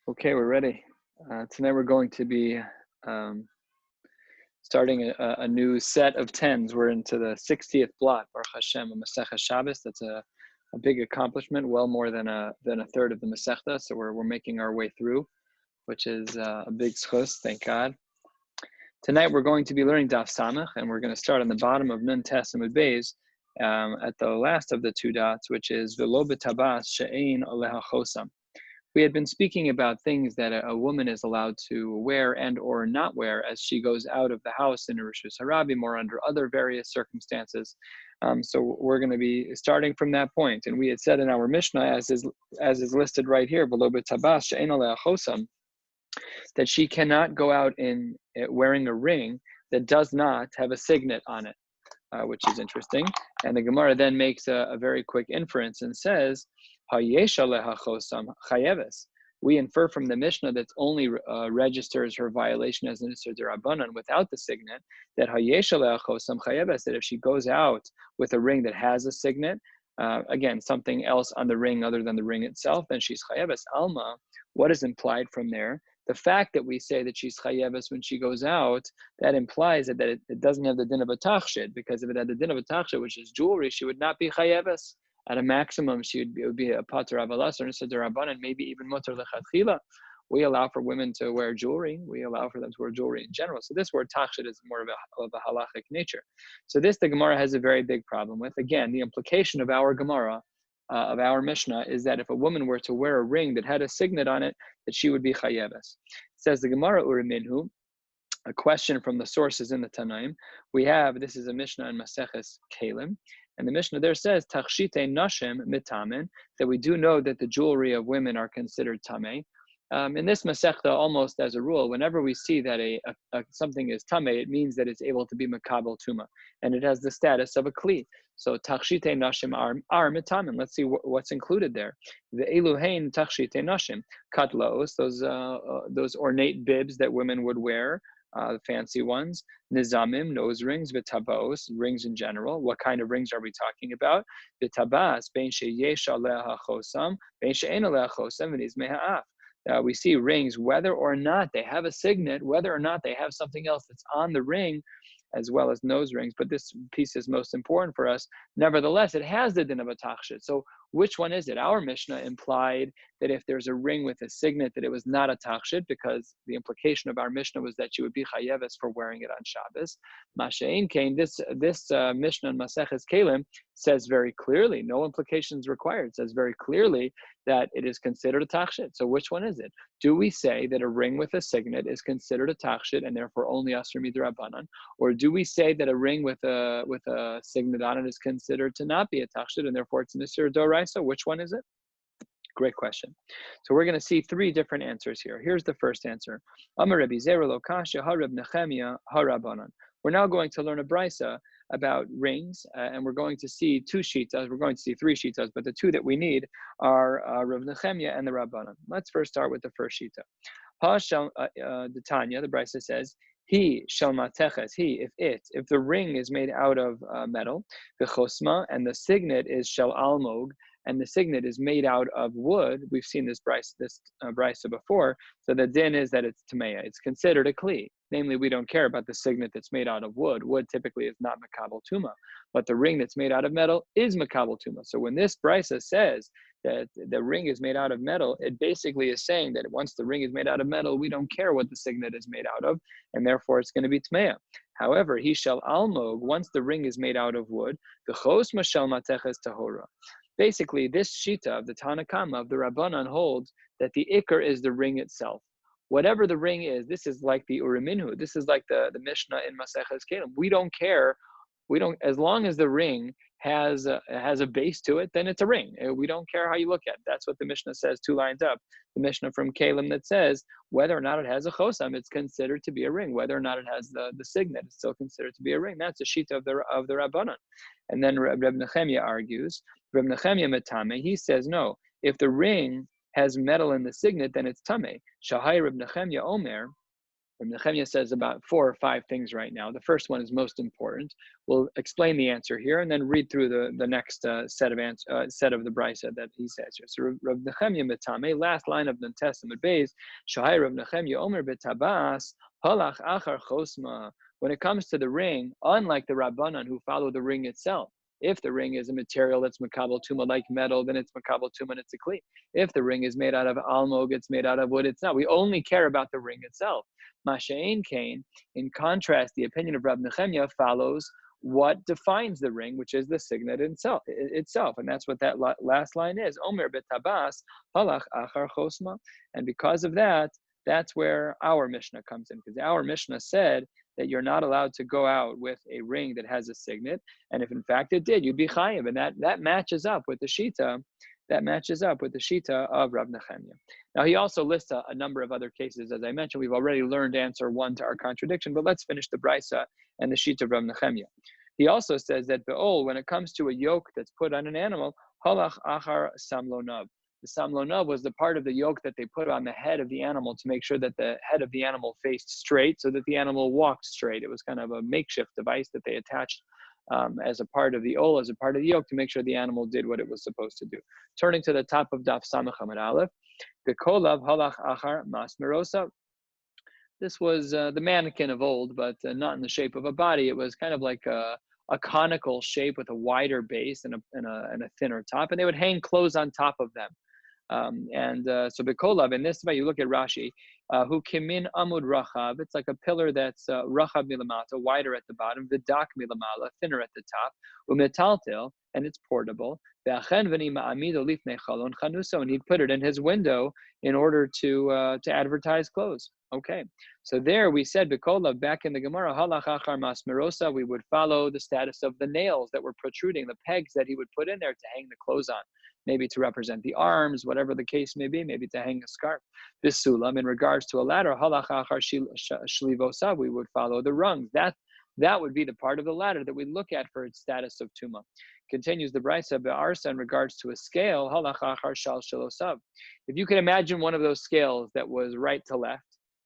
Okay, we're ready. Tonight we're going to be starting a new set of tens. We're into the 60th block, Baruch Hashem, of Maseches Shabbos. That's a big accomplishment, well more than a third of the Masechta. So we're making our way through, which is a big schus, thank God. Tonight we're going to be learning Daf Samach, and we're going to start on the bottom of Nun Tes Amud Beis, at the last of the two dots, which is V'lo b'tabas she'ein aleha chosam. We had been speaking about things that a woman is allowed to wear and or not wear as she goes out of the house in a Rishus Rabbi or under other various circumstances. So we're going to be starting from that point. And we had said in our Mishnah, as is listed right here, below b'tabas she'ein aleha chosam, that she cannot go out in wearing a ring that does not have a signet on it, which is interesting. And the Gemara then makes a very quick inference and says, we infer from the Mishnah that only registers her violation as an Isser D'Rabbanan without the signet, that that if she goes out with a ring that has a signet, again, something else on the ring other than the ring itself, then she's chayeves. Alma, what is implied from there? The fact that we say that she's chayeves when she goes out, that implies that it doesn't have the din of a tachshit, because if it had the din of a tachshit, which is jewelry, she would not be chayeves. At a maximum, it would be a pater avalas or a D'Rabbanan, and maybe even mutar lechatchila. We allow for women to wear jewelry. We allow for them to wear jewelry in general. So this word tachshit is more of a halachic nature. So this the Gemara has a very big problem with. Again, the implication of our Gemara, of our Mishnah, is that if a woman were to wear a ring that had a signet on it, that she would be chayeves. Says the Gemara uriminhu, a question from the sources in the Tanaim. We have, this is a Mishnah in Maseches Kalim, and the Mishnah there says, Tachshite nashim mitamen, that we do know that the jewelry of women are considered tameh. In this Masechta, almost as a rule, whenever we see that something is tameh, it means that it's able to be makabel tuma, and it has the status of a kli. So Tachshite nashim are mitamen. Let's see what's included there. The eluhein Tachshite nashim, katlaos, those ornate bibs that women would wear, the fancy ones, nizamim, nose rings, v'tabos, rings in general. What kind of rings are we talking about? V'tabas, bein sheyesh aleha chosam, bein she'ein aleha chosam, v'nizmei ha'af. We see rings, whether or not they have a signet, whether or not they have something else that's on the ring, as well as nose rings. But this piece is most important for us. Nevertheless, it has the din of a tachshit. So which one is it? Our Mishnah implied that if there's a ring with a signet, that it was not a tachshit, because the implication of our Mishnah was that she would be chayeves for wearing it on Shabbos. Masha'in came, this Mishnah in Maseches Kalim says very clearly, no implications required, says very clearly that it is considered a tachshit. So which one is it? Do we say that a ring with a signet is considered a tachshit and therefore only asur midrabanan, or do we say that a ring with a signet on it is considered to not be a tachshit and therefore it's an isur doraisa? Which one is it? Great question. So we're going to see three different answers here. Here's the first answer. Amar Rabbi Zera lo kasha harab nechemia harabanan. We're now going to learn a brisa about rings, and we're going to see two shitas. We're going to see three shitas, but the two that we need are Rav Nechemia and the Rabbanan. Let's first start with the first shita. The Tanya, the brisa says, he shall mateches, if the ring is made out of metal, the chosma, and the signet is shel almog, and the signet is made out of wood. We've seen this brisa before. So the din is that it's tameya. It's considered a kli. Namely, we don't care about the signet that's made out of wood. Wood typically is not makabel tuma, but the ring that's made out of metal is makabel tuma. So when this brisa says that the ring is made out of metal, it basically is saying that once the ring is made out of metal, we don't care what the signet is made out of, and therefore it's going to be tameya. However, he shall almog, once the ring is made out of wood, the chosma shall mateches tahora. Basically, this shita of the Tanakama of the Rabbanan holds that the ikar is the ring itself. Whatever the ring is, this is like the Uriminhu. This is like the Mishnah in Maseches Kalim. We don't care. As long as the ring has a base to it, then it's a ring. We don't care how you look at it. That's what the Mishnah says 2 lines up. The Mishnah from Kalim that says whether or not it has a chosam, it's considered to be a ring. Whether or not it has the signet, it's still considered to be a ring. That's a shita of the Rabbanan. And then Reb Nechemia argues. Reb Nechemia metame. He says no. If the ring has metal in the signet, then it's tameh. Shahai Reb Nechemia Omer. Rabbi Nechemia says about 4 or 5 things right now. The first one is most important. We'll explain the answer here and then read through the next set of the brisa that he says here. So Rabbi Nechemia Metame, last line of the Testament base, Shahai Rabbi Nechemia Omer betabas halach achar chosma. When it comes to the ring, unlike the Rabbanan who follow the ring itself, if the ring is a material that's makabel tuma like metal, then it's makabel tuma and it's a kli. If the ring is made out of almog, it's made out of wood, it's not. We only care about the ring itself. Masha'in Kain, in contrast, the opinion of Rabbi Nechemia follows what defines the ring, which is the signet itself. And that's what that last line is. Omer betabas halach achar chosma. And because of that, that's where our Mishnah comes in, because our Mishnah said that you're not allowed to go out with a ring that has a signet. And if in fact it did, you'd be chayiv. And that matches up with the Shita. That matches up with the Shita of Rav Nechemia. Now, he also lists a number of other cases. As I mentioned, we've already learned answer 1 to our contradiction, but let's finish the Brisa and the Shita of Rav Nechemia. He also says that Be'ol, when it comes to a yoke that's put on an animal, halach achar samlonav. The samlonav was the part of the yoke that they put on the head of the animal to make sure that the head of the animal faced straight so that the animal walked straight. It was kind of a makeshift device that they attached as a part of the ol, as a part of the yoke, to make sure the animal did what it was supposed to do. Turning to the top of Daf Samach Amud Aleph, the kolav halach achar masmerosa. This was the mannequin of old, but not in the shape of a body. It was kind of like a conical shape with a wider base and a thinner top, and they would hang clothes on top of them. So Bekolab, in this way, you look at Rashi, who kimin amud rachav, it's like a pillar that's rachav milamata, wider at the bottom, vidak milamala, thinner at the top, umetaltel, and it's portable. And he'd put it in his window in order to advertise clothes. Okay, so there we said Bekolab back in the Gemara, halach achar masmerosa, we would follow the status of the nails that were protruding, the pegs that he would put in there to hang the clothes on. Maybe to represent the arms, whatever the case may be, maybe to hang a scarf. This sulam, in regards to a ladder, halach achar shlivosav, we would follow the rungs. That would be the part of the ladder that we look at for its status of tuma. Continues the brisa be'arsa in regards to a scale, halach achar shal shalosav. If you can imagine one of those scales that was right to left,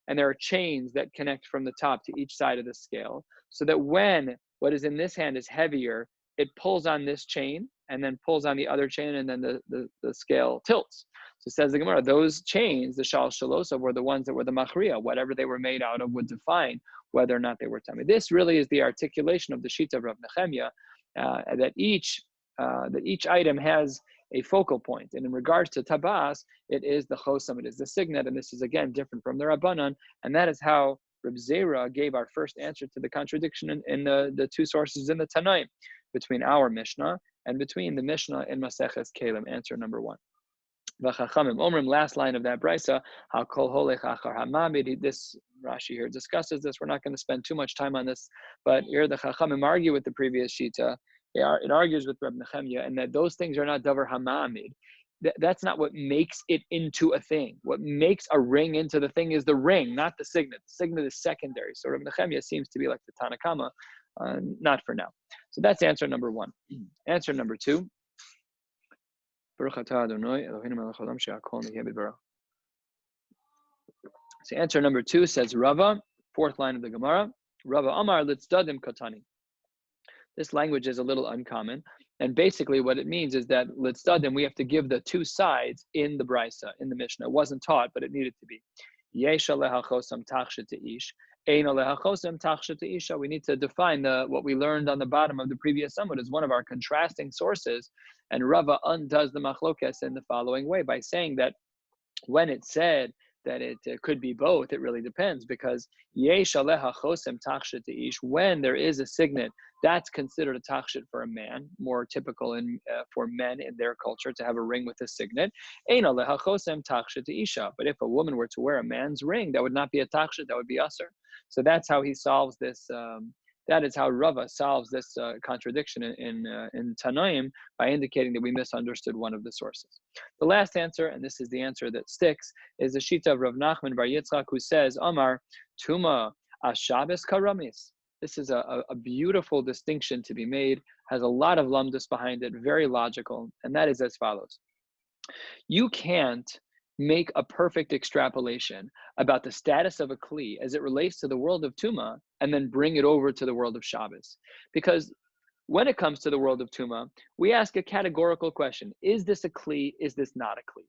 and there are chains that connect from the top to each side of the scale, so that when what is in this hand is heavier, it pulls on this chain and then pulls on the other chain, and then the scale tilts. So says the Gemara, those chains, the shal shalosa, were the ones that were the machriya. Whatever they were made out of would define whether or not they were tummy. This really is the articulation of the Shita of Rav Nechemia, that each item has a focal point. And in regards to tabas, it is the chosam, it is the signet, and this is again different from the Rabbanan, and that is how Reb Zera gave our first answer to the contradiction in the 2 sources in the Tanaim, between our Mishnah and between the Mishnah in Maseches Kelim, answer number 1. V'chachamim omrim, last line of that brisa, hakol holech achar hamamid. This Rashi here discusses this. We're not going to spend too much time on this, but here the chachamim argue with the previous shita. It argues with Reb Nechemia, and that those things are not davar hamamid. That's not what makes it into a thing. What makes a ring into the thing is the ring, not the signet. The signet is secondary. So Reb Nechemia seems to be like the Tanakama, not for now. So that's answer number 1. Answer number 2. So answer number 2 says Rava, 4th line of the Gemara. Rava Amar litzdadim katani. This language is a little uncommon, and basically what it means is that litzdadim, we have to give the 2 sides in the brisa, in the Mishnah. It wasn't taught, but it needed to be. Yesh aleha chosam tachshet ish. Ein aleha chosam tachshet isha. We need to define what we learned on the bottom of the previous summit as one of our contrasting sources, and Rava undoes the machlokes in the following way by saying that when it said that it could be both, it really depends, because yesh aleha chosem tachshet ish, when there is a signet, that's considered a tachshet for a man, more typical for men in their culture to have a ring with a signet. Ein aleha chosem tachshet isha. But if a woman were to wear a man's ring, that would not be a tachshet, that would be usher. So that's how he solves this. That is how Rava solves this contradiction in Tanaim, by indicating that we misunderstood one of the sources. The last answer, and this is the answer that sticks, is the Shita of Rav Nachman bar Yitzchak, who says, Amar, Tuma, Shabbos karamis. This is a beautiful distinction to be made, has a lot of lumdus behind it, very logical, and that is as follows. You can't make a perfect extrapolation about the status of a kli as it relates to the world of Tuma, and then bring it over to the world of Shabbos. Because when it comes to the world of Tuma, we ask a categorical question. Is this a kli? Is this not a kli?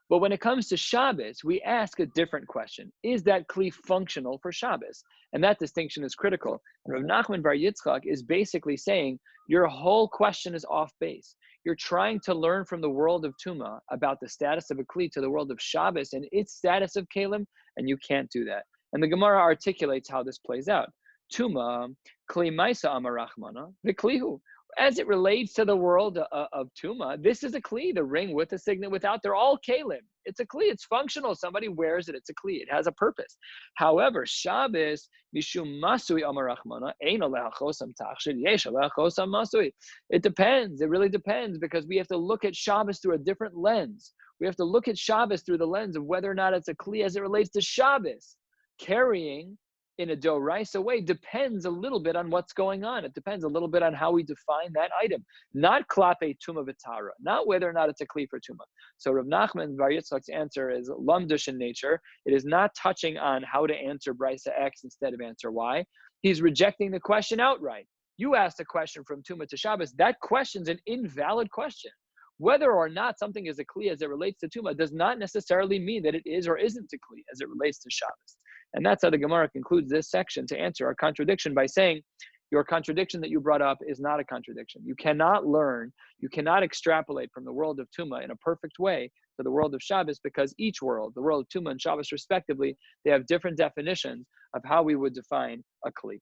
But when it comes to Shabbos, we ask a different question. Is that kli functional for Shabbos? And that distinction is critical. Rav Nachman Bar Yitzchak is basically saying your whole question is off base. You're trying to learn from the world of Tuma about the status of a kli to the world of Shabbos and its status of kalim, and you can't do that. And the Gemara articulates how this plays out. Tuma, kli maisa amarachmana, v'klihu. As it relates to the world of Tuma, this is a kli, the ring with the signet, without, they're all kalim. It's a kli, it's functional. Somebody wears it, it's a kli, it has a purpose. However, Shabbos, mishum masui amarachmana, ein alechosam tachshid, yesh alechosam masui. It depends, it really depends, because we have to look at Shabbos through a different lens. We have to look at Shabbos through the lens of whether or not it's a kli as it relates to Shabbos. Carrying in a doraisa way depends a little bit on what's going on. It depends a little bit on how we define that item. Not klape tuma v'tara, not whether or not it's a kli for tuma. So Rav Nachman Bar Yitzchak's answer is lumdish in nature. It is not touching on how to answer brisa X instead of answer Y. He's rejecting the question outright. You asked a question from tuma to Shabbos. That question's an invalid question. Whether or not something is a kli as it relates to tuma does not necessarily mean that it is or isn't a kli as it relates to Shabbos. And that's how the Gemara concludes this section to answer our contradiction by saying, your contradiction that you brought up is not a contradiction. You cannot learn, you cannot extrapolate from the world of Tuma in a perfect way to the world of Shabbos, because each world, the world of Tuma and Shabbos respectively, they have different definitions of how we would define a kli.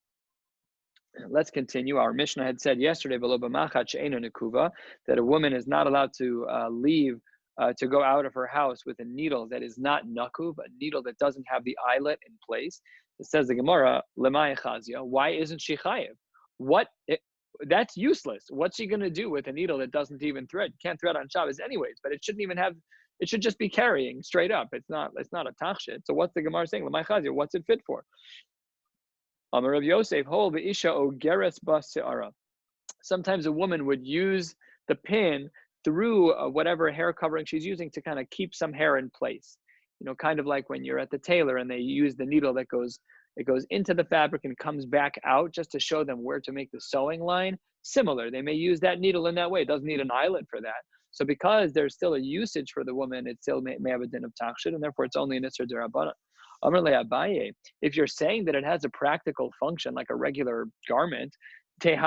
Let's continue. Our Mishnah had said yesterday, that a woman is not allowed to leave to go out of her house with a needle that is not nakuv, a needle that doesn't have the eyelet in place. It says the Gemara, lemay chazia, why isn't she chayiv? That's useless. What's she going to do with a needle that doesn't even thread? You can't thread on Shabbos anyways, but it shouldn't even have, it should just be carrying straight up. It's not a tachshit. So what's the Gemara saying? Lemay chazia, what's it fit for? Amar Rav Yosef, hol ve'isha ogeres bas se'ara. Sometimes a woman would use the pin through whatever hair covering she's using to kind of keep some hair in place. You know, kind of like when you're at the tailor and they use the needle that goes into the fabric and comes back out just to show them where to make the sewing line. Similar, they may use that needle in that way. It doesn't need an eyelet for that. So because there's still a usage for the woman, it still may have a din of tachshit, and therefore it's only an isser d'Rabbanan. Amar le Abaye, if you're saying that it has a practical function like a regular garment, it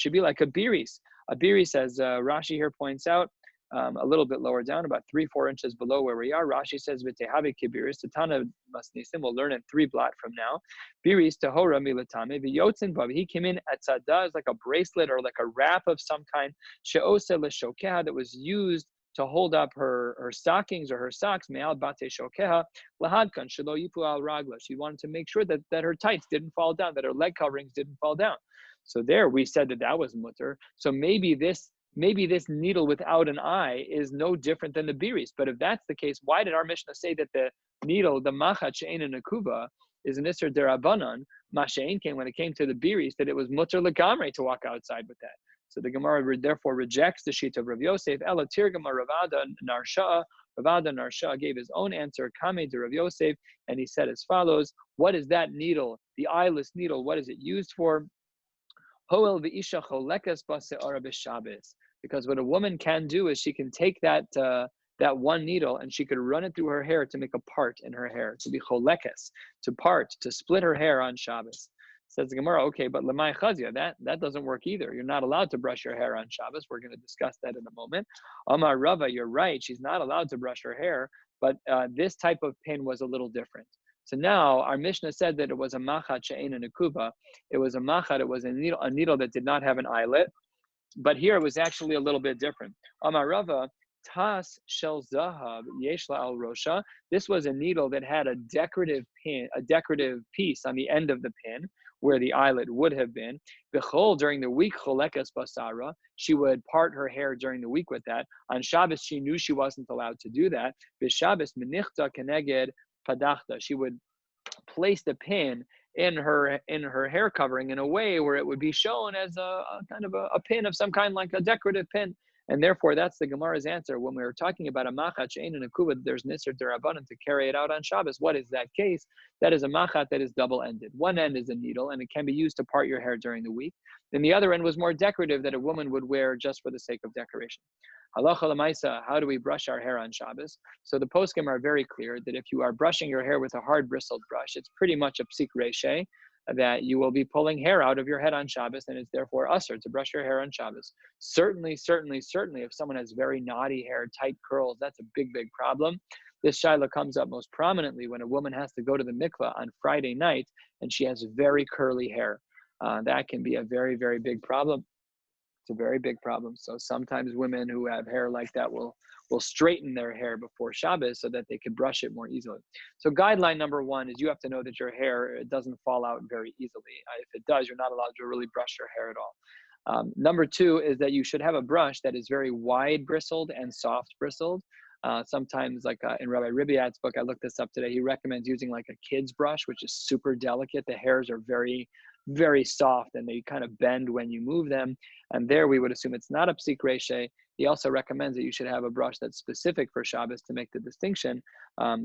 should be like a biris. A biris, as Rashi here points out, a little bit lower down, about 3-4 inches below where we are. Rashi says, "V'tehavi kibiris." Tatana masnisim. We'll learn it 3 blot from now. Biris tahora milatame v'yotzin bav. He came in at tzada, like a bracelet or like a wrap of some kind. She'ose l'shokeha, that was used to hold up her stockings or her socks. Me'al bate shokeha lahadkan shelo yipu al ragla. She wanted to make sure that her tights didn't fall down, that her leg coverings didn't fall down. So there we said that was mutter. So maybe this needle without an eye is no different than the biris. But if that's the case, why did our Mishnah say that the needle, the machat she'ein nakuva, is an isser derabanan? Masha'ein came when it came to the biris, that it was mutter legamre to walk outside with that. So the Gemara therefore rejects the sheet of Rav Yosef. Ela tirgama Ravada Narsha. Ravada Narsha gave his own answer, Kame de Rav Yosef, and he said as follows: what is that needle, the eyeless needle, what is it used for? Hoel v'isha cholekas b'se'ara b'Shabbos. Because what a woman can do is she can take that one needle and she could run it through her hair to make a part in her hair, to be cholekas, to split her hair on Shabbos. Says the Gemara, okay, but lemay chazia, that doesn't work either. You're not allowed to brush your hair on Shabbos. We're going to discuss that in a moment. Amar Rava, you're right. She's not allowed to brush her hair, but this type of pin was a little different. So now our Mishnah said that it was a machat she'ein nakuva. It was a machat. It was a needle that did not have an eyelet. But here it was actually a little bit different. Amar Rava, tas shel zahav yeshla al rosha. This was a needle that had a decorative pin, a decorative piece on the end of the pin where the eyelet would have been. Bechol, during the week, cholekas basara, she would part her hair during the week with that. On Shabbos, she knew she wasn't allowed to do that. B'Shabbos menichta keneged padachta. She would place the pin in her hair covering in a way where it would be shown as a kind of a pin of some kind, like a decorative pin. And therefore, that's the Gemara's answer. When we were talking about a machat she'ein and a kuba, there's nisr derabanan to carry it out on Shabbos. What is that case? That is a machat that is double-ended. One end is a needle, and it can be used to part your hair during the week. Then the other end was more decorative, that a woman would wear just for the sake of decoration. Halacha l'maisa, how do we brush our hair on Shabbos? So the poskim are very clear that if you are brushing your hair with a hard bristled brush, it's pretty much a psik reshe, that you will be pulling hair out of your head on Shabbos, and it's therefore usher to brush your hair on Shabbos. Certainly, if someone has very knotty hair, tight curls, that's a big, big problem. This shaila comes up most prominently when a woman has to go to the mikveh on Friday night and she has very curly hair. That can be a very, very big problem. It's a very big problem. So sometimes women who have hair like that will straighten their hair before Shabbos so that they can brush it more easily. So guideline number one is you have to know that your hair doesn't fall out very easily. If it does, you're not allowed to really brush your hair at all. Number two is that you should have a brush that is very wide bristled and soft bristled. Sometimes, like in Rabbi Ribiat's book, I looked this up today, he recommends using like a kid's brush, which is super delicate. The hairs are very, very soft and they kind of bend when you move them. And there we would assume it's not a psik reshe. He also recommends that you should have a brush that's specific for Shabbos to make the distinction.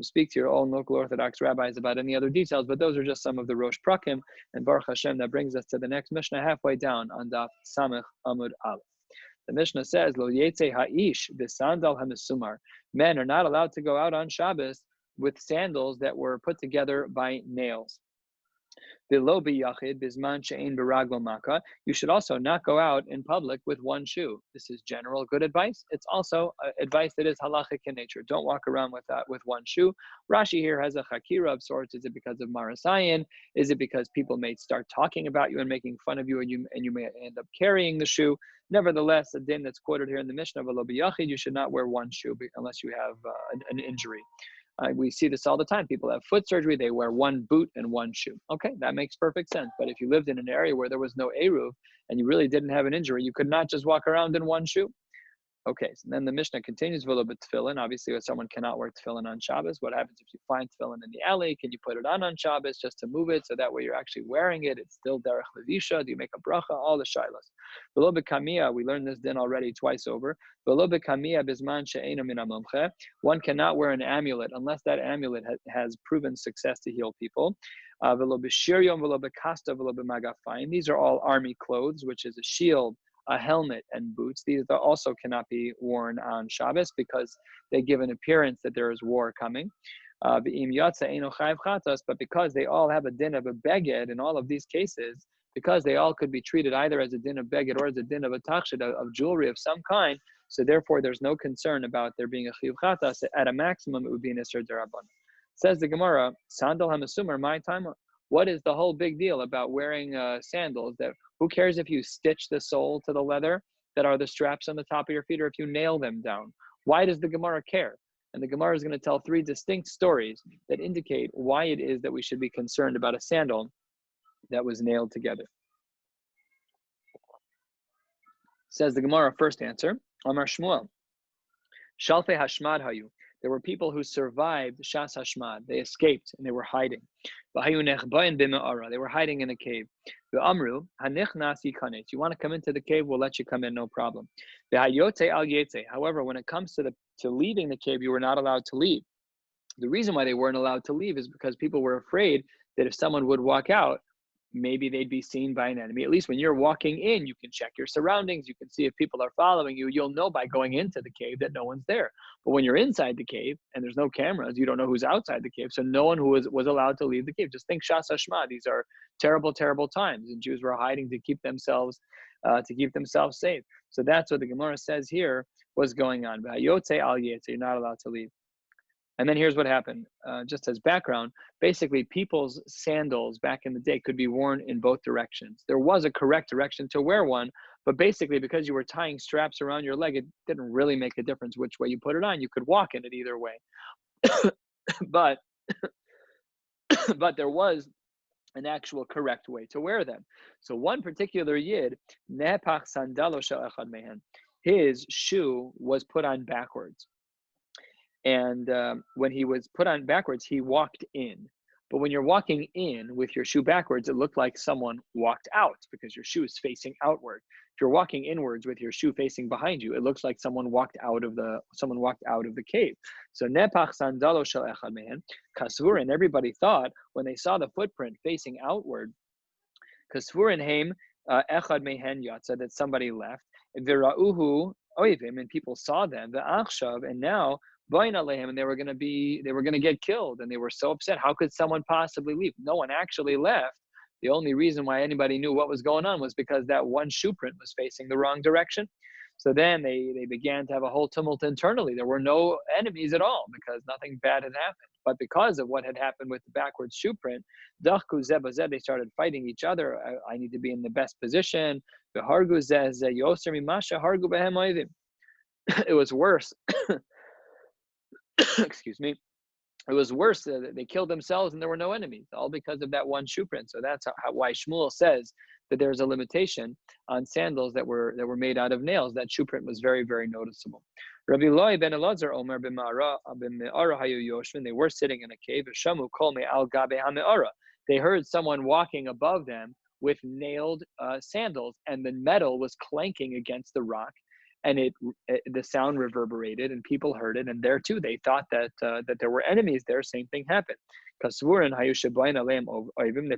Speak to your own local Orthodox rabbis about any other details, but those are just some of the Rosh Prakim. And Baruch Hashem, that brings us to the next Mishnah halfway down on Daf Samech Amud Aleph. The Mishnah says, Lo yetze ha'ish b'sandal ha'mesumar. Men are not allowed to go out on Shabbos with sandals that were put together by nails. Below biyachid bizman she'ein beraglo maka. You should also not go out in public with one shoe. This is general good advice. It's also advice that is halachic in nature. Don't walk around with one shoe. Rashi here has a chakira of sorts. Is it because of marasayin? Is it because people may start talking about you and making fun of you, and you may end up carrying the shoe? Nevertheless, a din that's quoted here in the Mishnah of below biyachid, you should not wear one shoe unless you have an injury. We see this all the time. People have foot surgery, they wear one boot and one shoe. Okay, that makes perfect sense. But if you lived in an area where there was no eruv and you really didn't have an injury, you could not just walk around in one shoe. Okay, so then the Mishnah continues with a little bit tefillin. Obviously, if someone cannot wear tefillin on Shabbos, what happens if you find tefillin in the alley? Can you put it on Shabbos just to move it so that way you're actually wearing it? It's still derech levisha. Do you make a bracha? All the shilas. Below bekamiya, we learned this din already twice over. Below bekamiya bisman she'eino min hamomche. One cannot wear an amulet unless that amulet has proven success to heal people. Below b'shiryom, below bekasta, below b'magafayim. These are all army clothes, which is a shield, a helmet, and boots. These also cannot be worn on Shabbos because they give an appearance that there is war coming. But because they all have a din of a beged in all of these cases, because they all could be treated either as a din of beged or as a din of a tachshid, of jewelry of some kind, so therefore there's no concern about there being a chiyuv chatas. At a maximum, it would be an isur d'rabbanan. Says the Gemara, sandal hamasumar, my time. What is the whole big deal about wearing sandals? That who cares if you stitch the sole to the leather that are the straps on the top of your feet, or if you nail them down? Why does the Gemara care? And the Gemara is going to tell three distinct stories that indicate why it is that we should be concerned about a sandal that was nailed together. Says the Gemara, first answer, Amar Shmuel, Shalfei Hashmad Hayu. There were people who survived Shas Hashmad. They escaped and they were hiding. They were hiding in a cave. Amru, you want to come into the cave? We'll let you come in, no problem. However, when it comes to leaving the cave, you were not allowed to leave. The reason why they weren't allowed to leave is because people were afraid that if someone would walk out, maybe they'd be seen by an enemy. At least when you're walking in, you can check your surroundings. You can see if people are following you. You'll know by going into the cave that no one's there. But when you're inside the cave and there's no cameras, you don't know who's outside the cave. So no one who was allowed to leave the cave. Just think Shas Hashmad. These are terrible, terrible times. And Jews were hiding to keep themselves safe. So that's what the Gemara says here was going on. You're not allowed to leave. And then here's what happened. Just as background, basically people's sandals back in the day could be worn in both directions. There was a correct direction to wear one, but basically because you were tying straps around your leg, it didn't really make a difference which way you put it on. You could walk in it either way. but there was an actual correct way to wear them. So one particular yid, nepach sandalo shel echad mehen, his shoe was put on backwards. And when he was put on backwards, he walked in. But when you're walking in with your shoe backwards, it looked like someone walked out because your shoe is facing outward. If you're walking inwards with your shoe facing behind you, it looks like someone walked out of the cave. So nepach sandalo shel echad mehen kasvur, and everybody thought when they saw the footprint facing outward, kasvur and haim echad mehen yatsa, that somebody left. Virauhu oivim, and people saw them. The achshav, and now Bain alehem, and they were going to get killed, and they were so upset. How could someone possibly leave? No one actually left. The only reason why anybody knew what was going on was because that one shoe print was facing the wrong direction. So then they began to have a whole tumult internally. There were no enemies at all because nothing bad had happened. But because of what had happened with the backwards shoe print, dachku zeh bazeh, they started fighting each other. I need to be in the best position. V'hargu zeh zeh yoser mimasha hargu behem oivim. It was worse. Excuse me. It was worse. They killed themselves and there were no enemies, all because of that one shoe print. So that's why Shmuel says that there's a limitation on sandals that were made out of nails. That shoe print was very, very noticeable. Rabbi Loi ben Elazar Omer b'me'ara hayu yoshvin. They were sitting in a cave. Shamu kol me'al gabe ha'me'ara. They heard someone walking above them with nailed sandals, and the metal was clanking against the rock. And the sound reverberated, and people heard it. And there too, they thought that there were enemies there. Same thing happened. That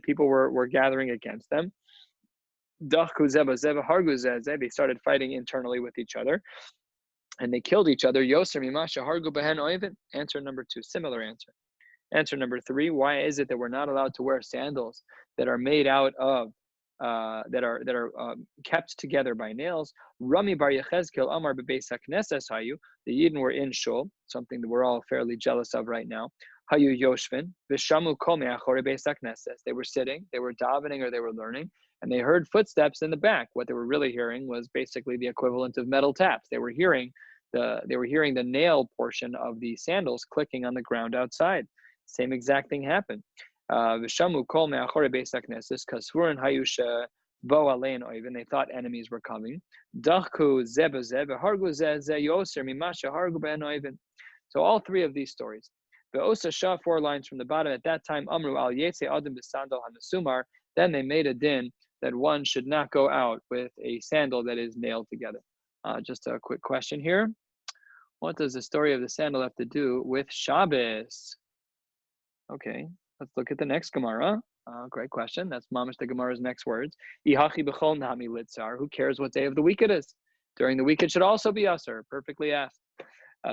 people were gathering against them. They started fighting internally with each other, and they killed each other. Answer number 2, similar answer. Answer number 3: why is it that we're not allowed to wear sandals that are made out of that are kept together by nails? Rami bar Yechezkel Amar bebeis hakneses hayu. The Yidden were in shul, something that we're all fairly jealous of right now. Hayu yoshvin v'shamu kol me'achorei beis hakneses. They were sitting, they were davening, or they were learning, and they heard footsteps in the back. What they were really hearing was basically the equivalent of metal taps. They were hearing the nail portion of the sandals clicking on the ground outside. Same exact thing happened. V'shamu kol me'achorei beis hakneses kasvurin hayusha bo alein oivin. They thought enemies were coming. Dachku zeh b'zeh v'hargu zeh zeh yoser mimasha hargu ben oivin. So all 3 of these stories. Ve'osa shah, 4 lines from the bottom. At that time, amru al yetze adam b'sandal hanasumar. Then they made a din that one should not go out with a sandal that is nailed together. Just a quick question here. What does the story of the sandal have to do with Shabbos? Okay, let's look at the next Gemara. Great question. That's mamish the Gemara's next words. Ihachi b'chol nami litzar. Who cares what day of the week it is? During the week it should also be usher. Perfectly asked.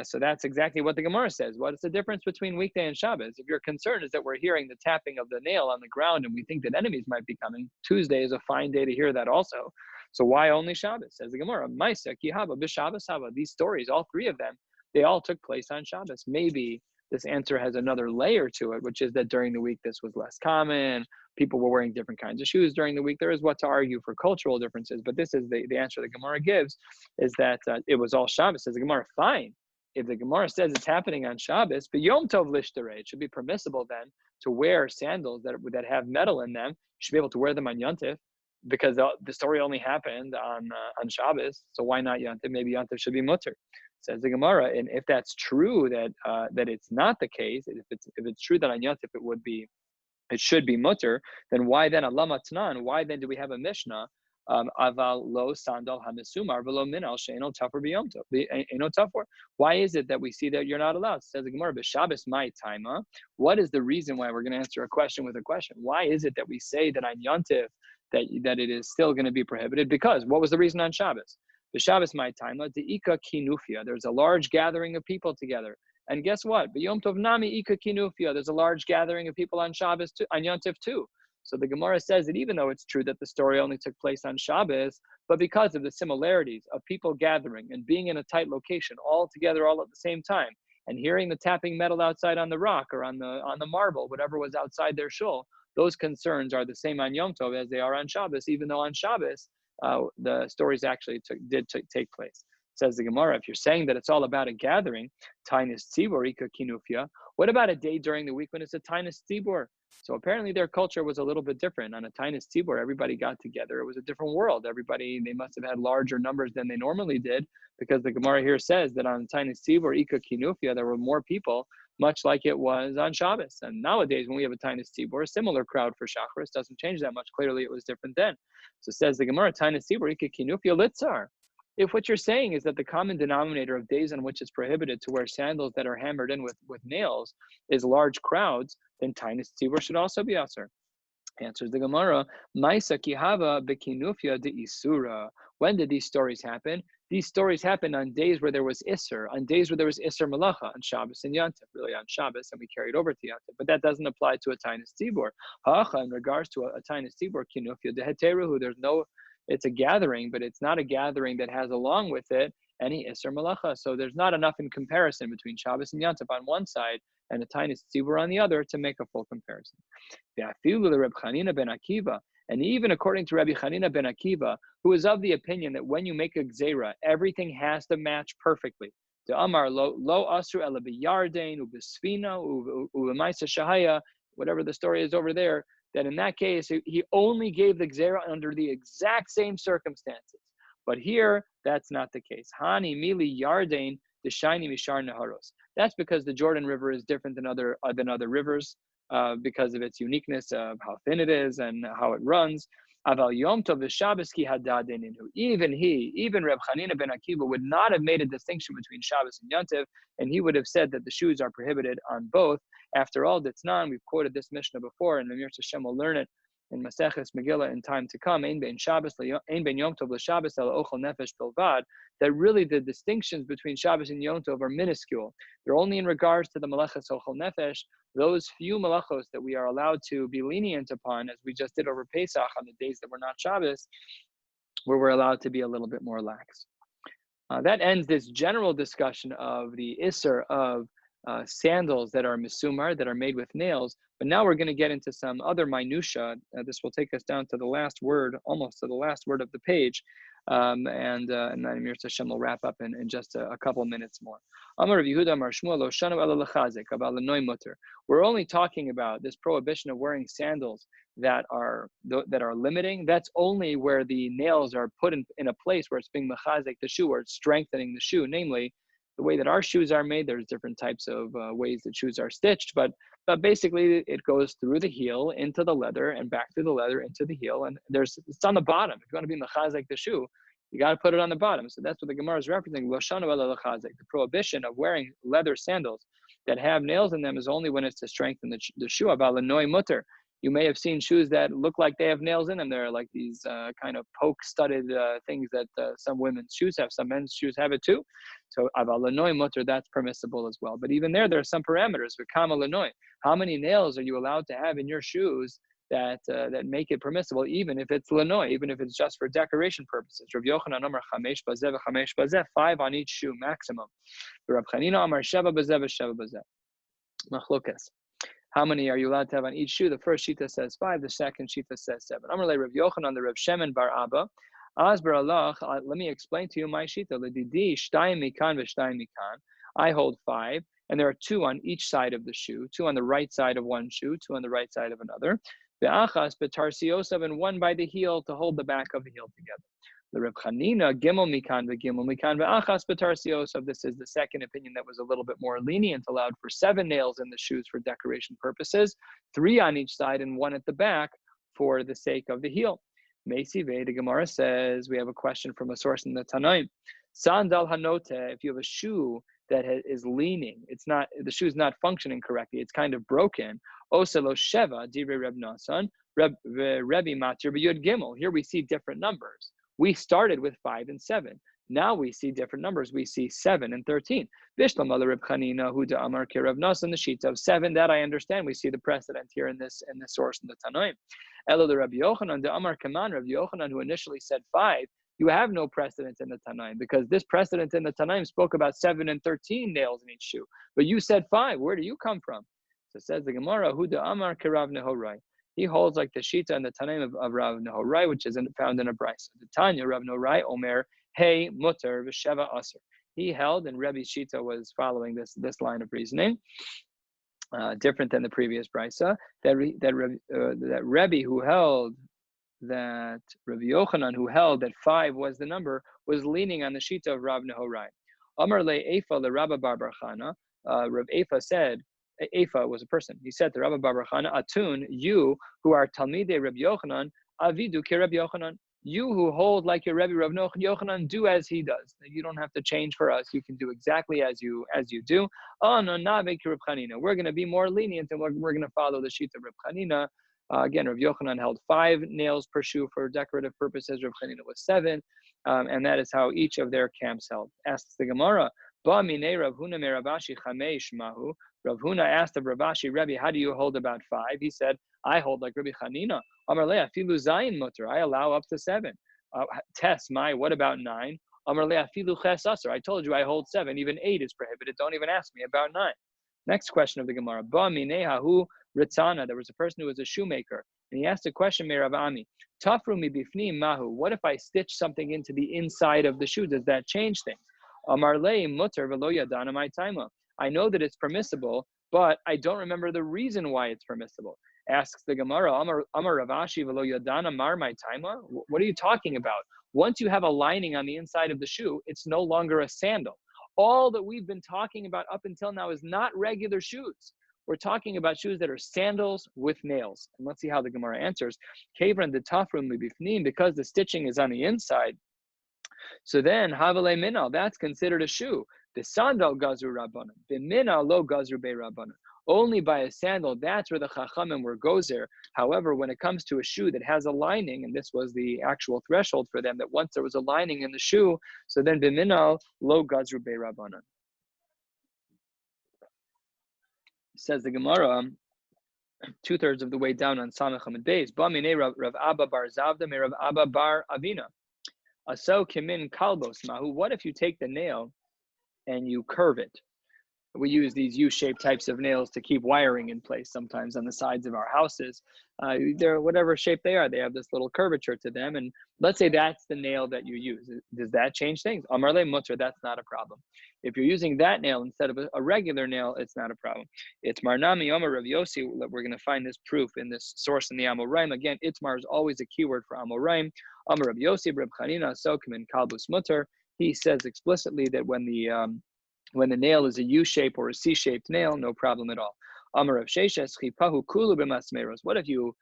So that's exactly what the Gemara says. What is the difference between weekday and Shabbos? If your concern is that we're hearing the tapping of the nail on the ground and we think that enemies might be coming, Tuesday is a fine day to hear that also. So why only Shabbos? Says the Gemara. Maisa kihaba b'Shabbos haba. These stories, all 3 of them, they all took place on Shabbos. Maybe this answer has another layer to it, which is that during the week this was less common. People were wearing different kinds of shoes during the week. There is what to argue for cultural differences, but this is the answer the Gemara gives, is that it was all Shabbos. Says the Gemara, fine. If the Gemara says it's happening on Shabbos, but Yom Tov Lishtarei, it should be permissible then to wear sandals that have metal in them. You should be able to wear them on Yontif, because the story only happened on Shabbos. So why not Yontif? Maybe Yontif should be mutter. Says the Gemara, and if that's true that it's not the case, if it's true that on Yontif it should be mutter, then why then Allah Matnan? Why then do we have a Mishnah? Aval lo sandal hamisumar v'lo minal she'eno tafur b'yom tov eno tafur. Why is it that we see that you're not allowed? Says the Gemara, b'Shabbos my taima. What is the reason why we're going to answer a question with a question? Why is it that we say that on Yontif that it is still going to be prohibited? Because what was the reason on Shabbos? B'Shabbos my taima de'ika kinufia. There's a large gathering of people together. And guess what? B'Yom Tov nami ika kinufia. There's a large gathering of people on Shabbos too, on Yontif too. So the Gemara says that even though it's true that the story only took place on Shabbos, but because of the similarities of people gathering and being in a tight location all together all at the same time, and hearing the tapping metal outside on the rock or on the marble, whatever was outside their shul, those concerns are the same on Yom Tov as they are on Shabbos, even though on Shabbos the stories actually did take place. Says the Gemara, if you're saying that it's all about a gathering, Tainis Tzibor Ika Kinufia, what about a day during the week when it's a Tainis Tzibor? So apparently their culture was a little bit different. On a Tainus Tzibor, everybody got together. It was a different world. They must have had larger numbers than they normally did, because the Gemara here says that on Tainus Tzibor, Ika Kinufia, there were more people, much like it was on Shabbos. And nowadays, when we have a Tainus Tzibor, a similar crowd for Shacharis, doesn't change that much. Clearly, it was different then. So says the Gemara, Tainus Tzibor, Ika Kinufia Litzar. If what you're saying is that the common denominator of days on which it's prohibited to wear sandals that are hammered in with nails is large crowds, then Tainus Tzibor should also be Asur. Answers the Gemara, Maisa kihava bekinufia de isura. When did these stories happen? These stories happened on days where there was Isser, on days where there was Isser Malacha, on Shabbos and Yantiv, really on Shabbos, and we carried over to Yantiv. But that doesn't apply to a Tainus Tzibor. Hacha, in regards to a Tainus Tzibor, kinufia de heteruhu, it's a gathering, but it's not a gathering that has along with it any Isser Malacha. So there's not enough in comparison between Shabbos and Yantiv on one side and a Tainus Tzibor on the other to make a full comparison. And even according to Rabbi Chanina ben Akiva, who is of the opinion that when you make a gzeira, everything has to match perfectly. The Amar lo asru ela biyardein ubisfina ubemaisa shahaya, whatever the story is over there, that in that case he only gave the gzeira under the exact same circumstances. But here, that's not the case. Hani mili yardein deshaini mishar naharos. That's because the Jordan River is different than other rivers, because of its uniqueness of how thin it is and how it runs. Aval Yom Tov v'Shabbos ki hadadininu. Even Reb Chanina ben Akiva would not have made a distinction between Shabbos and Yontiv, and he would have said that the shoes are prohibited on both. After all, Ditznan, we've quoted this Mishnah before, and Amir Hashem will learn it in Maseches Megillah in time to come. Ein ben Yom Tov l'Shabbos el ochel nefesh bilvad. That really the distinctions between Shabbos and Yom Tov are minuscule. They're only in regards to the Meleches ochel nefesh, those few malachos that we are allowed to be lenient upon, as we just did over Pesach on the days that were not Shabbos, where we're allowed to be a little bit more lax. That ends this general discussion of the Isser of sandals that are misumar, that are made with nails. But now we're going to get into some other minutia. This will take us down to the last word, almost to the last word of the page. And then Amir Hashem will wrap up in just a couple minutes more. We're only talking about this prohibition of wearing sandals that are limiting. That's only where the nails are put in a place where it's being mechazik the shoe, where it's strengthening the shoe. Namely, the way that our shoes are made, there's different types of ways that shoes are stitched, but basically it goes through the heel into the leather and back through the leather into the heel, and it's on the bottom. If you want to be mechazik the shoe, you got to put it on the bottom. So that's what the Gemara is referencing. The prohibition of wearing leather sandals that have nails in them is only when it's to strengthen the shoe. Mutter. You may have seen shoes that look like they have nails in them. They're like these kind of poke-studded things that some women's shoes have. Some men's shoes have it too. So avalanoi mutter, that's permissible as well. But even there are some parameters. How many nails are you allowed to have in your shoes that make it permissible, even if it's lanoi, even if it's just for decoration purposes? Rav Yochanan Amar chamesh bazeh v'chamesh bazeh, 5 on each shoe maximum. Rav Chanina Amar sheva bazeh v'sheva bazeh. Machlokas. How many are you allowed to have on each shoe? The first shita says 5, the second shita says 7. Amar le Rav Yochanan, the Rav Shemen bar Abba. Asber Allah, let me explain to you my shita. Ledidi shtayim mikan v'shtayim mikan. I hold 5, and there are 2 on each side of the shoe, 2 on the right side of one shoe, 2 on the right side of another. Ve'achas betarsiosav, and 1 by the heel to hold the back of the heel together. The Reb Chanina, gimel mikan ve'achas betarsiosav. This is the second opinion that was a little bit more lenient, allowed for 7 nails in the shoes for decoration purposes, 3 on each side and 1 at the back for the sake of the heel. Meisi Ve, the Gemara says, we have a question from a source in the Tanaim. Sandal hanote, if you have a shoe that is leaning, the shoe is not functioning correctly, it's kind of broken. Oselo sheva, divrei Reb Nasan, Rebbe matir b'yud gimel. Here we see different numbers. We started with 5 and 7. Now we see different numbers. We see 7 and 13. Bishlam ala Reb Chanina hu da amar ke Reb Nasan, the sheet of 7. That I understand. We see the precedent here in this source in the Tanoim. Elo the Rabbi Yochanan da amar kaman, Rabbi Yochanan, who initially said 5. You have no precedent in the Tanaim, because this precedent in the Tanaim spoke about 7 and 13 nails in each shoe. But you said 5. Where do you come from? So it says the Gemara, hu da amar ke Rav Nehorai. He holds like the Shita and the Tanaim of Rav Nehorai, which is found in a Brisa. The Tanya, Rav Nehorai, Omer, Hey, Mutter, V'Sheva Aser. He held, and Rebbe's Shita was following this line of reasoning, different than the previous brisa, that Rabbi who held that Rabbi Yochanan, who held that 5 was the number, was leaning on the shita of Rav Nehorai. Amar le Eifa le Rabba bar bar Chana. Rav Eifa said, Eifa was a person. He said to Rabba bar bar Chana, Atun, you who are Talmidei Rabbi Yochanan, avidu ki Rabbi Yochanan. You who hold like your Rebbe Rav Yochanan, do as he does. You don't have to change for us. You can do exactly as you do. Oh no, not make Reb Chanina. We're going to be more lenient, and we're going to follow the sheet of Reb Chanina. Again, Rav Yochanan held 5 nails per shoe for decorative purposes. Reb Chanina was 7, and that is how each of their camps held. Asks the Gemara, Ba minei Rav Huna me Rav Ashi chameish mahu. Rav Huna asked of Rav Ashi, Rebbe, how do you hold about 5? He said, I hold like Rabbi Chanina. Amar le afilu zayin mutter. I allow up to 7. What about 9? Amar le afilu ches aser. I told you I hold 7. Even 8 is prohibited. Don't even ask me about 9. Next question of the Gemara. Ba minei hahu ritzana. There was a person who was a shoemaker, and he asked a question, me Rav Ami. Tafru mi bifnim mahu. What if I stitch something into the inside of the shoe? Does that change things? Amar le mutter velo yadana my taima. I know that it's permissible, but I don't remember the reason why it's permissible. Asks the Gemara, Amar Rav Ashi velo yadana mar my taima. What are you talking about? Once you have a lining on the inside of the shoe, it's no longer a sandal. All that we've been talking about up until now is not regular shoes. We're talking about shoes that are sandals with nails. And let's see how the Gemara answers. Kevran de tafrum libifnim, because the stitching is on the inside. So then, havale minal, that's considered a shoe. The sandal gazru rabbanan, the minal lo gazru be rabbanan. Only by a sandal, that's where the chachamim were gozer. However, when it comes to a shoe that has a lining, and this was the actual threshold for them, that once there was a lining in the shoe, so then biminal lo gazru be rabbanan. Says the Gemara, 2/3 of the way down on Samech Hamid Beis, Ba minei Rav Abba bar Zavda me Rav Abba bar Avina. Aso kimin kalbos mahu. What if you take the nail and you curve it? We use these U-shaped types of nails to keep wiring in place sometimes on the sides of our houses. They're whatever shape they are. They have this little curvature to them. And let's say that's the nail that you use. Does that change things? Amar le mutter, that's not a problem. If you're using that nail instead of a regular nail, it's not a problem. It's Marnami Omer Rav Yossi. We're going to find this proof in this source in the Amoraim. Again, Itmar is always a keyword for Amoraim. Omer Rav Yossi, Reb Chanina, Sokim and Kalbus Mutter. He says explicitly that when the nail is a U-shape or a C-shaped nail, no problem at all. Amar Rav Sheshes chipahu kulu b'masmeros. What if you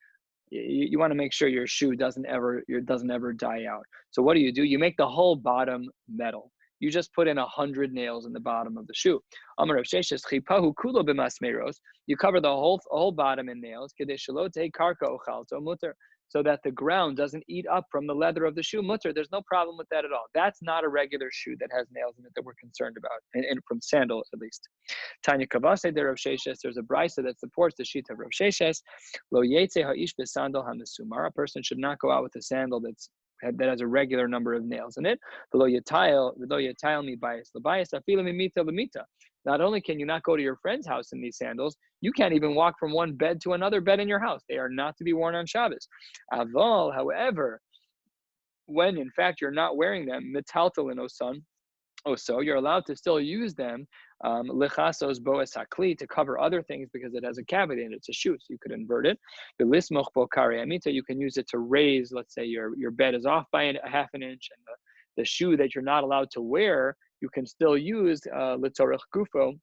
want to make sure your shoe doesn't ever die out? So what do? You make the whole bottom metal. You just put in 100 nails in the bottom of the shoe. Amar Rav Sheshes chipahu kulu b'masmeros. You cover the whole bottom in nails. Kedei shelo tehei karka ochalto muter. So that the ground doesn't eat up from the leather of the shoe mutter. There's no problem with that at all. That's not a regular shoe that has nails in it that we're concerned about, and from sandal at least. Tanya Kavase de Rav Sheshes, there's a brisa that supports the sheet of Rav Sheshes. Lo yetze ha'ish b'sandal hamesumar. A person should not go out with a sandal that has a regular number of nails in it. V'lo yatayil mi bias l'bias afila mimita l'mita. Not only can you not go to your friend's house in these sandals, you can't even walk from one bed to another bed in your house. They are not to be worn on Shabbos. Aval, however, when in fact you're not wearing them, metaltalin osan, so you're allowed to still use them, lechasos boas hakli, to cover other things because it has a cavity and it's a shoe, so you could invert it. The lismoch bo kare amita, you can use it to raise, let's say your bed is off by a half an inch, and the shoe that you're not allowed to wear, you can still use letzorech gufo,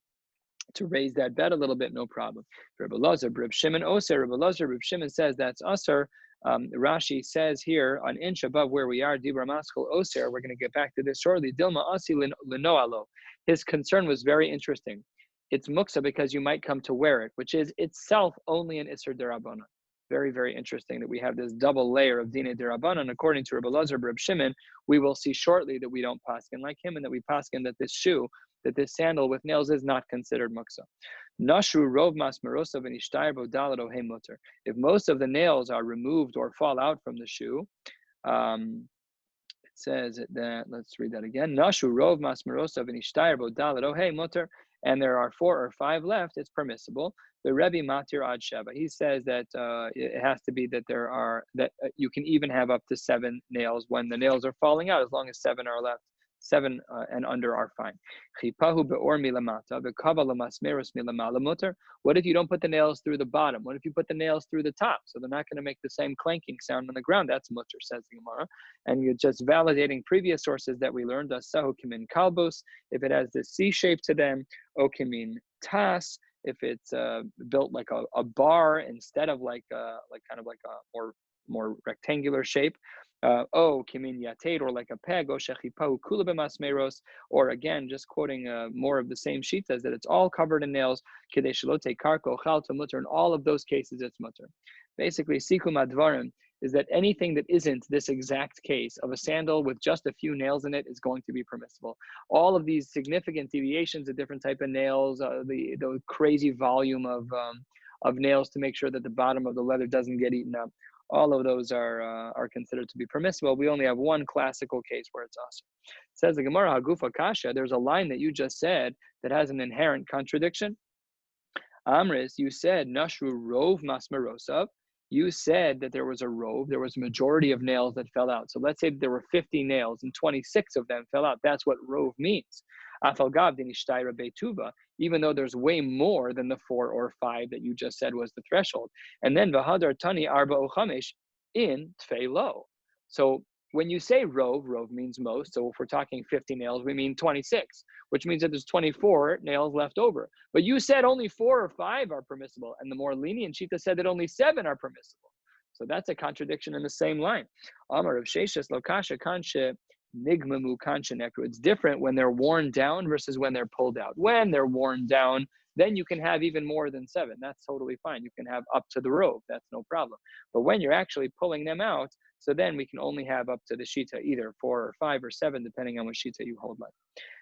to raise that bed a little bit, no problem. Rabbi Lazar, Reb Shimon Oser, Rabbi Lazar, Reb Shimon says that's Aser. Rashi says here, an inch above where we are, Dibra Maskal Oser, we're going to get back to this shortly. Dilma Asi Linoalo. His concern was very interesting. It's muksa because you might come to wear it, which is itself only an Isser Derabana. Very, very interesting that we have this double layer of Dine Derabanan. According to Rabbi Lazar, Reb Shimon, we will see shortly that we don't paskin like him, and that we paskin that this sandal with nails is not considered muksa. Nashru rov masmerosa v'nishtayr bodalad ohem muter. If most of the nails are removed or fall out from the shoe, it says that, let's read that again. Nashru rov masmerosa v'nishtayr bodalad ohem muter. And there are 4 or 5 left, it's permissible. The Rebbe Matir Ad Sheva, he says that it has to be that you can even have up to 7 nails when the nails are falling out, as long as 7 are left. 7 and under are fine. What if you don't put the nails through the bottom? What if you put the nails through the top? So they're not going to make the same clanking sound on the ground. That's mutter, says the Gemara. And you're just validating previous sources that we learned. Asahu kimin kalbos, if it has the C shape to them. O kimin tas, if it's built like a bar instead of like kind of like a more rectangular shape. O kimin yated, or like a peg. O shechipahu kula b'masmeros, or again, just quoting more of the same sheet, says that it's all covered in nails. Kidei shalote karko chalta mutter. In all of those cases, it's mutter. Basically, sikum advarim is that anything that isn't this exact case of a sandal with just a few nails in it is going to be permissible. All of these significant deviations of different type of nails, the crazy volume of nails to make sure that the bottom of the leather doesn't get eaten up, all of those are considered to be permissible. We only have one classical case where it's awesome. It says the Gemara Hagufa Kasha, there's a line that you just said that has an inherent contradiction. Amris, you said Nashru Rov Masmerosav. You said that there was a rove, there was a majority of nails that fell out. So let's say that there were 50 nails and 26 of them fell out. That's what rove means. Even though there's way more than the 4 or 5 that you just said was the threshold. And then v'hadar tani arba uchamesh in tfei lo. So when you say rove means most. So if we're talking 50 nails, we mean 26, which means that there's 24 nails left over. But you said only 4 or 5 are permissible, and the more lenient Shita said that only 7 are permissible. So that's a contradiction in the same line. Amar of Sheshes Lokasha Kanshe Nigmamu Kanshe Nekru. It's different when they're worn down versus when they're pulled out. When they're worn down, then you can have even more than 7. That's totally fine. You can have up to the rove. That's no problem. But when you're actually pulling them out, so then we can only have up to the Shita, either 4 or 5 or 7, depending on what Shita you hold like.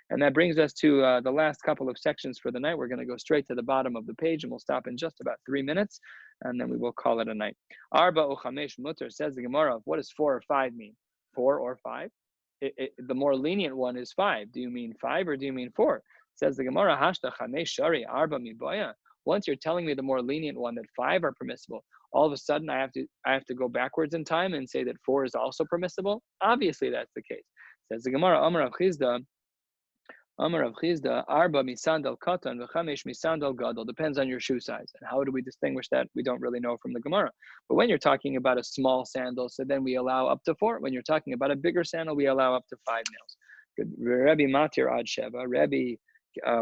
And that brings us to the last couple of sections for the night. We're going to go straight to the bottom of the page, and we'll stop in just about 3 minutes, and then we will call it a night. Arba o chamesh mutter, says the Gemara. What does 4 or 5 mean? 4 or 5? The more lenient one is 5. Do you mean 5 or do you mean 4? Says the Gemara, hashta chamesh shari arba miboya. Once you're telling me the more lenient one, that 5 are permissible, all of a sudden I have to go backwards in time and say that 4 is also permissible? Obviously that's the case. Says the Gemara, Amar Rav Chizda, arba misandal katan v'chamesh misandal gadol. Depends on your shoe size. And how do we distinguish that? We don't really know from the Gemara. But when you're talking about a small sandal, so then we allow up to 4. When you're talking about a bigger sandal, we allow up to 5 nails. Good. Rabbi matir ad sheva. Rabbi,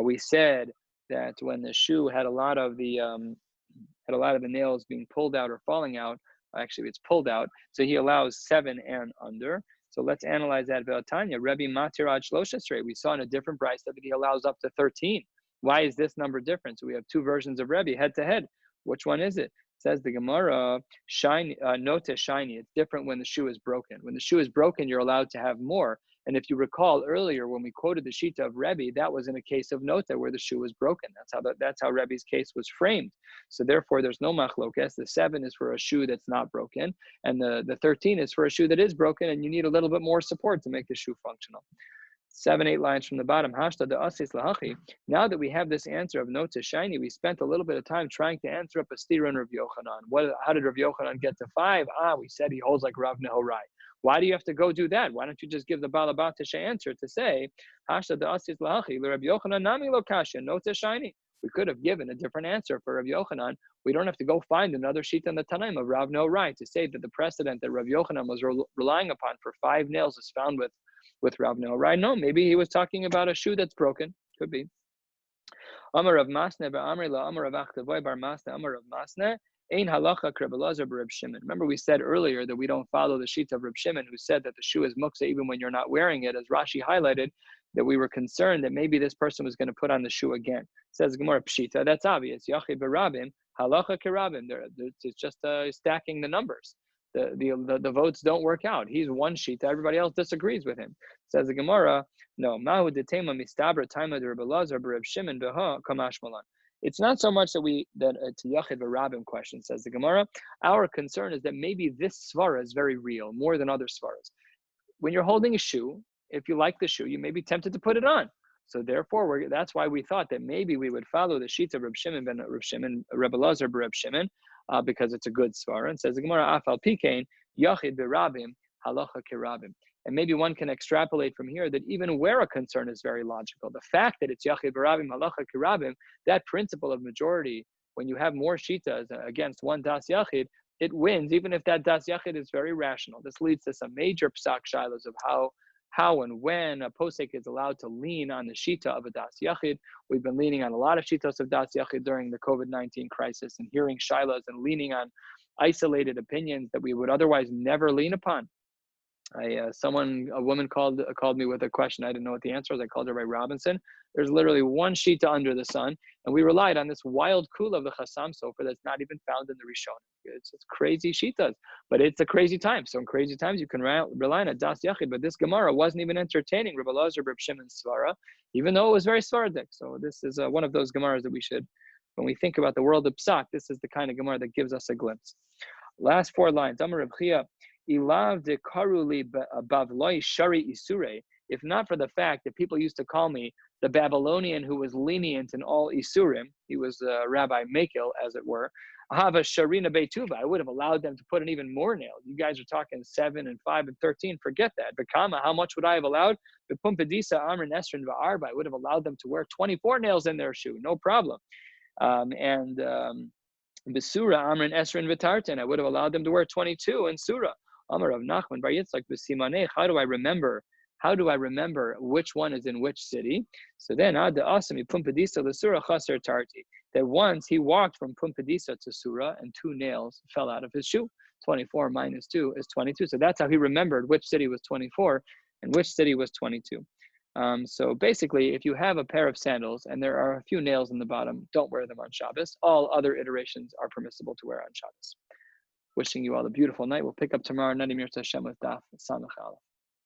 we said that when the shoe had a lot of the nails being pulled out or falling out, actually it's pulled out, so he allows 7 and under. So let's analyze that. Ve'atanya, Rabbi Matiraj Shloshesrei. We saw in a different brayso that he allows up to 13. Why is this number different? So we have 2 versions of Rabbi head to head. Which one is it? Says the Gemara, shiny, note shiny. It's different when the shoe is broken. When the shoe is broken, you're allowed to have more. And if you recall earlier when we quoted the Shita of Rabbi, that was in a case of nota where the shoe was broken. That's how Rabbi's case was framed. So therefore, there's no machlokes. The 7 is for a shoe that's not broken, and the 13 is for a shoe that is broken, and you need a little bit more support to make the shoe functional. 7, 8 lines from the bottom. Hashta de asis lahachi. Now that we have this answer of nota shiny, we spent a little bit of time trying to answer up a stira in Rav Yochanan. How did Rav Yochanan get to 5? We said he holds like Rav Nehorai. Why do you have to go do that? Why don't you just give the Balabat Tisha answer to say, Hasha da asis lahachi, Rabbi Yochanan nami lo kasha, nota shiny. We could have given a different answer for Rav Yochanan. We don't have to go find another sheet in the Tanaim of Rav Nehorai to say that the precedent that Rav Yochanan was relying upon for 5 nails is found with Rav Nehorai. No, maybe he was talking about a shoe that's broken. Could be. Amar Rav Masne ba'amri la Amar Rav Achtavoy bar Masne Amar Rav Masne. Ein halacha k'Reb Reb Shimon. Remember we said earlier that we don't follow the sheet of Reb Shimon, who said that the shoe is muksa even when you're not wearing it, as Rashi highlighted, that we were concerned that maybe this person was going to put on the shoe again. Says Gemara Pshita, that's obvious. Yachi berabim, halacha k'Rabim. It's just stacking the numbers. The votes don't work out. He's one sheet, everybody else disagrees with him. Says the Gemara, no, mahu detema mistabra taima de Reb Shimon beha kamash malan. It's not so much that it's Yachid V'Rabim question, says the Gemara. Our concern is that maybe this svara is very real, more than other svaras. When you're holding a shoe, if you like the shoe, you may be tempted to put it on. So therefore, that's why we thought that maybe we would follow the sheet of Reb Shimon ben Reb Shimon, Reb Elazar ben Reb Shimon, because it's a good svara. And says the Gemara, Afal Pikein, Yachid V'Rabim, Halacha Kirabim. And maybe one can extrapolate from here that even where a concern is very logical, the fact that it's Yachid Barabim, Halacha Kirabim, that principle of majority, when you have more Shitas against one Das Yachid, it wins, even if that Das Yachid is very rational. This leads to some major psak shilas of how and when a posek is allowed to lean on the Shita of a Das Yachid. We've been leaning on a lot of Shitas of Das Yachid during the COVID-19 crisis and hearing shilas and leaning on isolated opinions that we would otherwise never lean upon. A woman called me with a question. I didn't know what the answer was. I called her by Robinson. There's literally one shita under the sun, and we relied on this wild kula of the Chassam Sofer that's not even found in the Rishon. It's crazy shitas, but it's a crazy time. So in crazy times, you can rely on a Das Yachid, but this Gemara wasn't even entertaining Rabbi Lazar, Reb Shimon Svara, even though it was very Svardik. So this is one of those Gemaras that we should, when we think about the world of Psak, this is the kind of Gemara that gives us a glimpse. Last 4 lines. Amar Reb Chia, Ilav de karuli bavloi shari isure. If not for the fact that people used to call me the Babylonian who was lenient in all isurim, he was Rabbi Makil, as it were. Hava sharina beituva. I would have allowed them to put in even more nails. You guys are talking 7 and 5 and 13. Forget that. Bekama, how much would I have allowed? Bepumpedisa amrin esrin va'arba. I would have allowed them to wear 24 nails in their shoe, no problem. Besura amrin esrin v'tartin. I would have allowed them to wear 22 in surah. Amar of Nachman Bar Yitzchak b'simaneh. How do I remember? How do I remember which one is in which city? So then, ad asami pumpedisa l'sura chaser tarti. That once he walked from pumpedisa to surah, and 2 nails fell out of his shoe. 24 minus 2 is 22. So that's how he remembered which city was 24 and which city was 22. So basically, if you have a pair of sandals and there are a few nails in the bottom, don't wear them on Shabbos. All other iterations are permissible to wear on Shabbos. Wishing you all a beautiful night. We'll pick up tomorrow, Nadim Yirtzeh Hashem, with Daf Samach Aleph.